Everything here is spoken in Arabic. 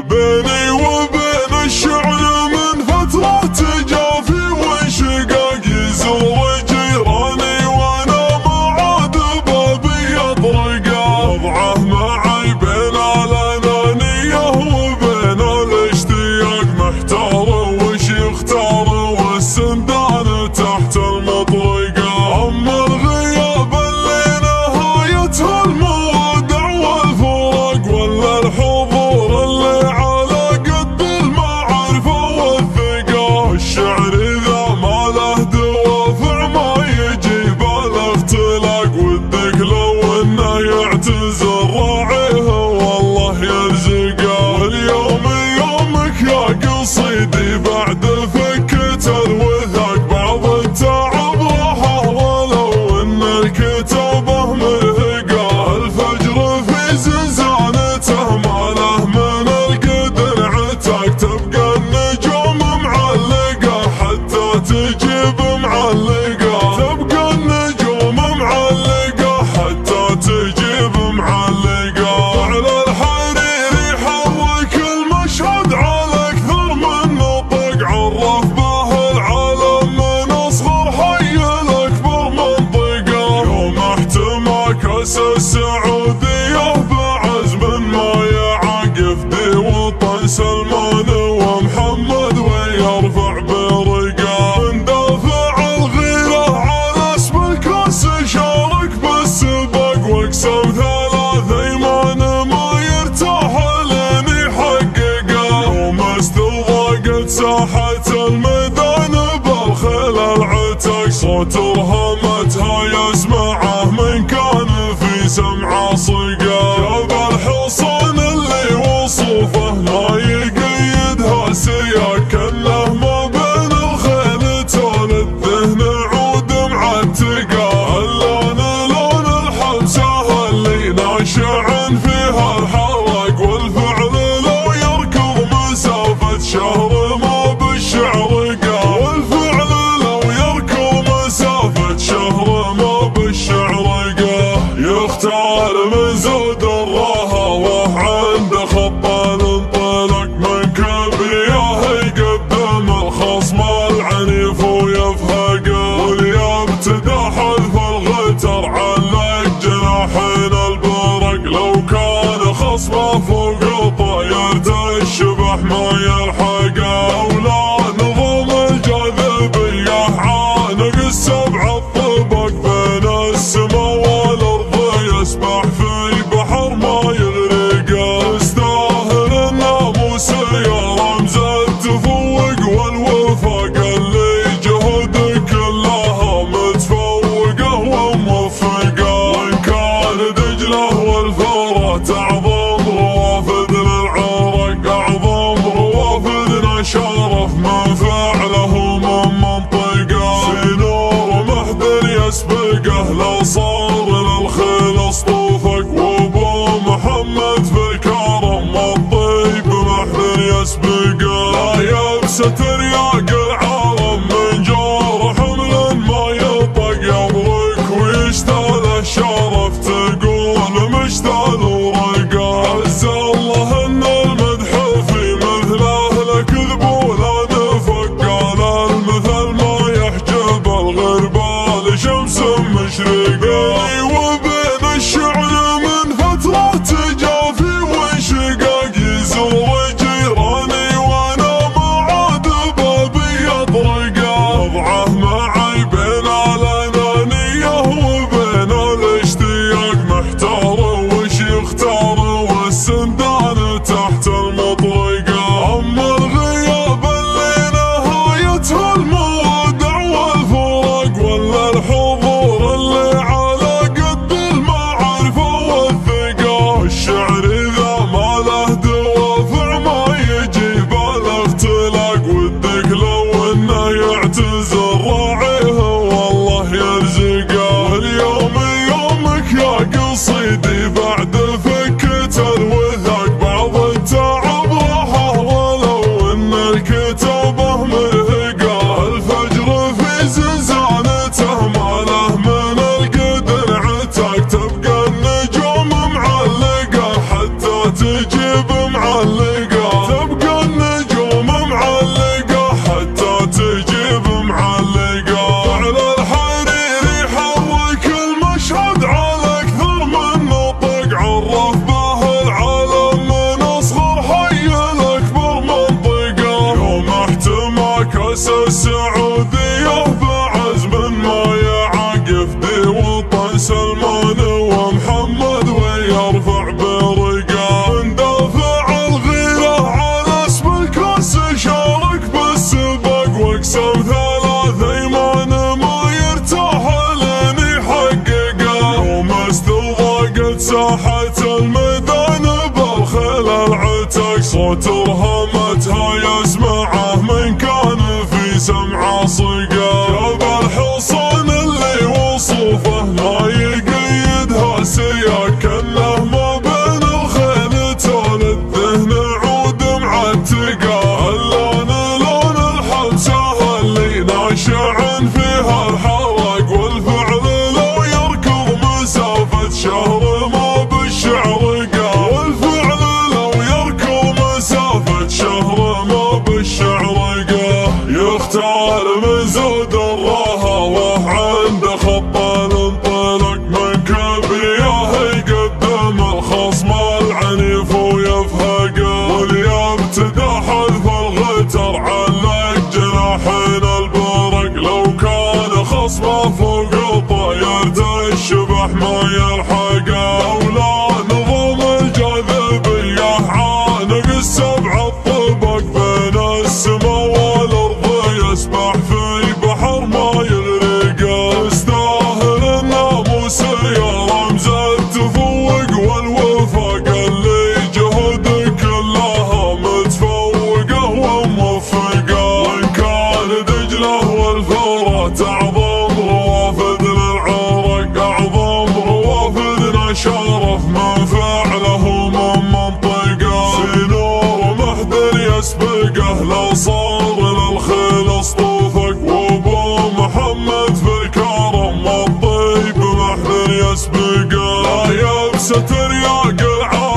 بيني وبين الشعر من فترة تجافي وانشقاق يزور جيراني وانا ما عاد بابي يطرقه. وضعه معي بين الانانية وبين الاشتياق محتار وش يختار والسندان تحت المطرقة. اما الغياب اللي نهايته المودع والفراق ولا الحضور اللي على قد المعرفة والثقة. الشعر اذا ما له دوافع ما يجيب الاختلاق ودك لو انه يعتذر راعيه والله يرزقه. واليوم يومك يا قصيدي بعد فكة الوثاق بعض التعب راحه ولو ان الكتابه مرهقه. الفجر في زنزانته ما له من القدر عتاق تبقى النجوم معلقه حتى تجيب معلقه. تبقى النجوم معلقه حتى تجيب معلقه. على الحريري حرك المشهد على اكثر من نطق عرف به العالم من اصغر حي لاكبر منطقه. يوم احتمى كاس السعوديه بعزم ما يعاقف دي وطن سلمان ومحمد ويرفع برقه. من دافع الغيره على اسم الكاس شارك بالسباق واقسم ثلاث ايمان ما يرتاح لين يحققه. يوم استضاقت ساحة الميدان بالخيل العتاق صوت رهمتها يسمعه من كان في سمعه صقا. جاب الحصان اللي وصوفه ما يقيدها سياق كله ما بين الخيل تول الذهن عود معتقه. اللون لون الحبسه اللي ناشع فيها الحرق والفعل لو يركض مسافة شهر ما بالشعر قا. والفعل لو يركض مسافة شهر ما بالشعر قا. يختار من زود الرهوة عنده خطان انطلق من كبرياه يقدم الخصم العنيف ويفهقه. واليبتدى حذف الغتر علق جناحين البرق لو كان خصمه فوق طايرته الشبح ما يلحقه. لولا نظام الجاذبية عانق السبع الطبق بين السما والارض يسبح في بحر ما يغرقه. يستاهل الناموس يا رمز التفوق والوفاق اللي جهد كلها متفوقه وموفقه. وان كان دجله والفرات اعظم روافد للعرق اعظم روافدنا شرف من فعله من منطقه. في نور محذر يسبقه لو صار للخيل اصطوفك. وابو محمد في الكرم والطيب محذر يسبقه. لا يبسة رياق العالم من جور حمل ما يطق يبرك ويشتال الشرف تقول مشتال ورقه. عز الله ان المدح في مثله لكذب ولا نفق. قال المثل ما يحجب الغربال شمس مشرقه. بيني وبين الشعر من فترة تجافي وانشقاق يزور جيراني وانا ما عاد بابي يطرقه. وضعه معي بين الانانية وبين الاشتياق محتار وش يختار والسندان تحت المطرقة. اما الغياب اللي نهايته المودع والفراق ولا الحضور اللي على قد المعرفة والثقة. الشعر اذا ما له دوافع ما يجيب الاختلاق ودك لو انه يعتذر راعيه والله يرزقه. واليوم يومك يا قصيدي بعد فكة الوثاق بعض التعب راحه ولو ان الكتابه مرهقه. الفجر في زنزانته ما له من القدر عتاق تبقى النجوم معلقه حتى تجيب معلقه. صوت رهمتها يسمعه من كان في سمعه صقا. جاب الحصان اللي وصوفه ما يقيدها سياق، كانه ما بين الخيل تولد ذهن عود معتقا. اللون لون الحمسه اللي ناشع فيها الحرق، والفعل لو يركض مسافة شهر ما بالشعر قا. والفعل لو يركض مسافة شهر ما بالشعر قا. يختار من زود الرهوة عنده خطان انطلق من كبرياه، يقدم الخصم العنيف ويفهقه. واليبتدى حذف الغتر علق جناحين البرق، لو كان خصمه فوق طايرته الشبح ما يلحقه. لولا نظام الجاذبية عانق السبع الطبق بين السما والارض، يسبح في بحر ما يغرقه. يستاهل الناموس يا رمز التفوق والوفاق، اللي جهد كلها متفوقه وموفقه. وان كان دجله والفرات اعظم روافد للعرق، اعظم روافدنا شرف من فعله من منطقه. في نور محذر يسبقه لو صار للخيل اصطوفك، وابو محمد في الكرم والطيب محذر يسبقه. لا يبسة رياق العالم